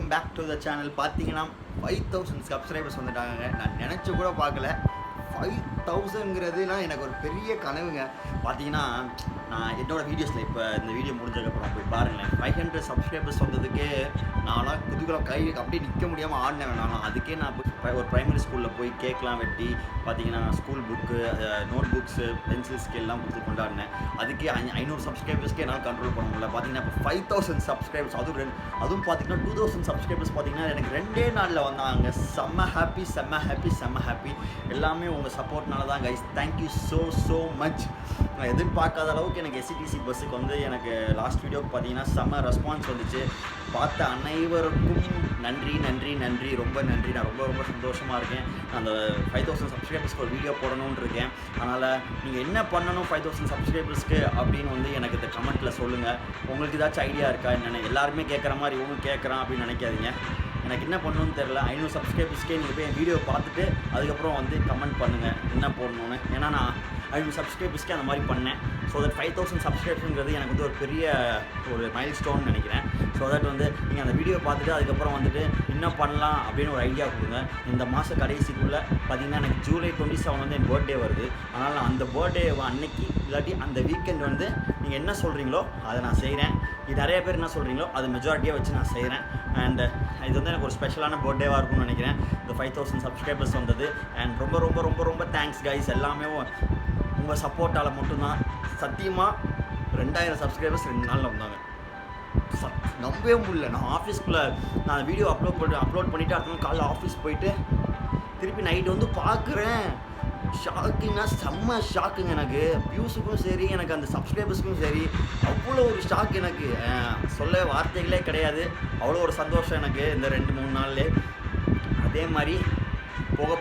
Welcome back to the channel. பார்த்தீங்கன்னா 5000 subscribers வந்துட்டாங்க. நான் நினச்சி கூட பார்க்கல. 5000ங்கிறதுலாம் எனக்கு ஒரு பெரிய கனவுங்க. பார்த்தீங்கன்னா நான் என்னோடய வீடியோஸில் இப்போ இந்த வீடியோ முடிஞ்சதுக்கப்புறம் போய் பாருங்களேன். 500 சப்ஸ்கிரைபர்ஸ் வந்ததுக்கே நான்லாம் குதூகலம் கை அப்படியே நிற்க முடியாமல் ஆடினேன். வேணாலும் அதுக்கே நான் ஒரு ப்ரைமரி ஸ்கூலில் போய் கேக்லாம் வெட்டி பார்த்தீங்கன்னா school book, note books, pencil ஸ்கேல்லாம் கொடுத்து கொண்டாடினேன். அதுக்கே 500 சப்ஸ்கிரைபர்ஸ்க்கே என்னால் கண்ட்ரோல் பண்ண முடியல. பார்த்தீங்கன்னா இப்போ 5000 சப்ஸ்கிரைபர்ஸ், அதுவும் பார்த்தீங்கன்னா 2000 சப்ஸ்கிரைபர்ஸ் பார்த்தீங்கன்னா எனக்கு 2 நாளில் வந்தாங்க. செம்ம ஹாப்பி. எல்லாமே உங்கள் சப்போர்ட்னால தான் கைஸ். Thank you so much. நான் எதிர்பார்க்காத அளவுக்கு எனக்கு எஸ்சிடிசி பஸ்ஸுக்கு வந்து எனக்கு லாஸ்ட் வீடியோக்கு பார்த்தீங்கன்னா செம்ம ரெஸ்பான்ஸ் வந்துச்சு. பார்த்த அனைவருக்கும் நன்றி, ரொம்ப நன்றி. நான் ரொம்ப சந்தோஷமாக இருக்கேன். அந்த 5000 சப்ஸ்கிரைபர்ஸ்க்கு ஒரு வீடியோ போடணும்னு இருக்கேன். அதனால் நீங்கள் என்ன பண்ணணும் 5000 சப்ஸ்கிரைபர்ஸ்க்கு அப்படின்னு வந்து எனக்கு இந்த கமெண்ட்டில் சொல்லுங்கள். உங்களுக்கு ஏதாச்சும் ஐடியா இருக்கா என்னென்ன? எல்லாருமே கேட்குற மாதிரி இவங்க கேட்குறான் அப்படின்னு நினைக்காதீங்க. எனக்கு என்ன பண்ணணும்னு தெரில. 500 சப்ஸ்கிரைபர்ஸ்க்கே நீங்கள் போய் என் வீடியோ பார்த்துட்டு அதுக்கப்புறம் வந்து கமெண்ட் பண்ணுங்கள் என்ன போடணுன்னு. ஏன்னா நான் 500 சப்ஸ்கிரைபர்ஸ்க்கே அந்த மாதிரி பண்ணேன். ஸோ தட் 5000 சப்ஸ்கிரைபர்ஸுங்கிறது எனக்கு வந்து ஒரு பெரிய ஒரு மைல் ஸ்டோன் நினைக்கிறேன். ஸோ தட் வந்து நீங்கள் அந்த வீடியோ பார்த்துட்டு அதுக்கப்புறம் வந்துட்டு என்ன பண்ணலாம் அப்படின்னு ஒரு ஐடியா கொடுங்க. இந்த மாத கடைசிக்குள்ளே பார்த்தீங்கன்னா எனக்கு ஜூலை 27 வந்து என் பர்த்டே வருது. அதனால் நான் அந்த பர்த்டே அன்னைக்கு இல்லாட்டி அந்த வீக்கெண்ட் வந்து நீங்கள் என்ன சொல்கிறீங்களோ அதை நான் செய்கிறேன். இது நிறைய பேர் என்ன சொல்கிறீங்களோ அது மெஜாரிட்டியாக வச்சு நான் செய்கிறேன். அண்ட் இது வந்து எனக்கு ஒரு ஸ்பெஷலான பர்த்டேவாக இருக்கும்னு நினைக்கிறேன். இந்த 5000 சப்ஸ்கிரைபர்ஸ் வந்தது. அண்ட் ரொம்ப தேங்க்ஸ் கைஸ். எல்லாமே உங்கள் சப்போர்ட்டால் மட்டும்தான். சத்தியமாக 2000 சப்ஸ்கிரைபர்ஸ் 2 நாளில் வந்தாங்க. நம்பவே முடியல. நான் ஆஃபீஸ்க்குள்ளே நான் வீடியோ அப்லோட் பண்ணிவிட்டு அடுத்த நாள் காலைல ஆஃபீஸ் போயிட்டு திருப்பி நைட்டு வந்து பார்க்குறேன். ஷாக்குன்னா செம்ம ஷாக்குங்க எனக்கு. வியூஸுக்கும் சரி, எனக்கு அந்த சப்ஸ்கிரைபர்ஸுக்கும் சரி, அவ்வளோ ஒரு ஷாக் எனக்கு. சொல்ல வார்த்தைகளே கிடையாது. அவ்வளோ ஒரு சந்தோஷம் எனக்கு இந்த 2-3 நாள்லே. அதே மாதிரி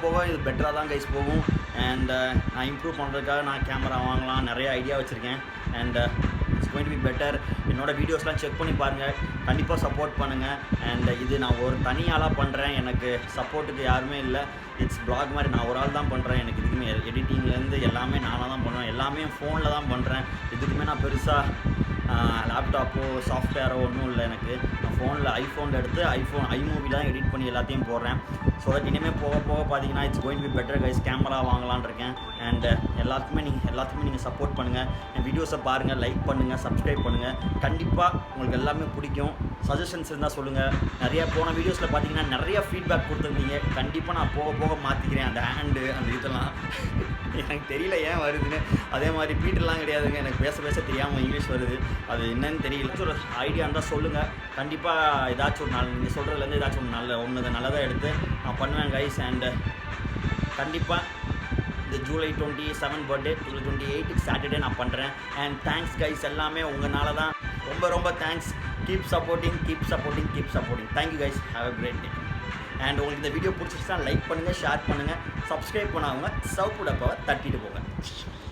போக இது பெட்டராக தான் கைஸ் போகும். அண்ட் நான் இம்ப்ரூவ் பண்ணுறதுக்காக நான் கேமரா வாங்கலாம் நிறைய ஐடியா வச்சுருக்கேன். And it's going to be better. என்னோடய வீடியோஸ்லாம் செக் பண்ணி பாருங்கள். கண்டிப்பாக சப்போர்ட் பண்ணுங்கள். அண்ட் இது நான் ஒரு தனியாளாக பண்ணுறேன். எனக்கு சப்போர்ட்டுக்கு யாருமே இல்லை. இட்ஸ் பிளாக் மாதிரி நான் ஒரு ஆள் தான் பண்ணுறேன். எனக்கு இதுக்குமே எடிட்டிங்லேருந்து எல்லாமே நானாக தான் பண்ணுவேன். எல்லாமே ஃபோனில் தான் பண்ணுறேன். இதுக்குமே நான் பெருசாக லேப்டாப்போ சாஃப்ட்வேரோ ஒன்றும் இல்லை எனக்கு. நான் ஃபோனில் ஐஃபோனில் எடுத்து ஐமூவியில் தான் எடிட் பண்ணி எல்லாத்தையும் போடுறேன். ஸோ தட் இனிமேல் போக பார்த்தீங்கன்னா it's going to be better guys. Camera வாங்கலான்னு இருக்கேன். அண்ட் எல்லாத்துக்குமே நீங்கள் சப்போர்ட் பண்ணுங்கள். என் வீடியோஸை பாருங்கள், லைக் பண்ணுங்கள், சப்ஸ்கிரைப் பண்ணுங்கள். கண்டிப்பாக உங்களுக்கு எல்லாமே பிடிக்கும். சஜஷன்ஸ் இருந்தால் சொல்லுங்கள். நிறையா போன வீடியோஸில் பார்த்தீங்கன்னா நிறையா ஃபீட்பேக் கொடுத்துருந்தீங்க. கண்டிப்பாக நான் போக மாற்றிக்கிறேன். அந்த ஹேண்டு அந்த இதெல்லாம் எனக்கு தெரியல ஏன் வருதுன்னு. அதே மாதிரி பீட்டர்லாம் கிடையாதுங்க. எனக்கு பேச தெரியாமல் இங்கிலீஷ் வருது. அது என்னன்னு தெரியல. ஒரு ஐடியா இருந்தால் சொல்லுங்கள். கண்டிப்பாக ஏதாச்சும் ஒரு நாள் நீங்கள் சொல்கிறதுலேருந்து ஏதாச்சும் ஒரு நல்லதாக எடுத்து நான் பண்ணுவேன் கைஸ். அண்டு கண்டிப்பாக இந்த ஜூலை 27 பர்த்டே, ஜூலை 28 சாட்டர்டே நான் பண்ணுறேன். And thanks guys. எல்லாமே உங்களால தான். ரொம்ப thanks. Keep supporting. Thank you guys. Have a great day. And உங்களுக்கு இந்த வீடியோ பிடிச்சிருச்சுன்னா லைக் பண்ணுங்கள், ஷேர் பண்ணுங்கள், சப்ஸ்கிரைப் பண்ணாமல் சவுப்புட பவர் தட்டிட்டு போங்க.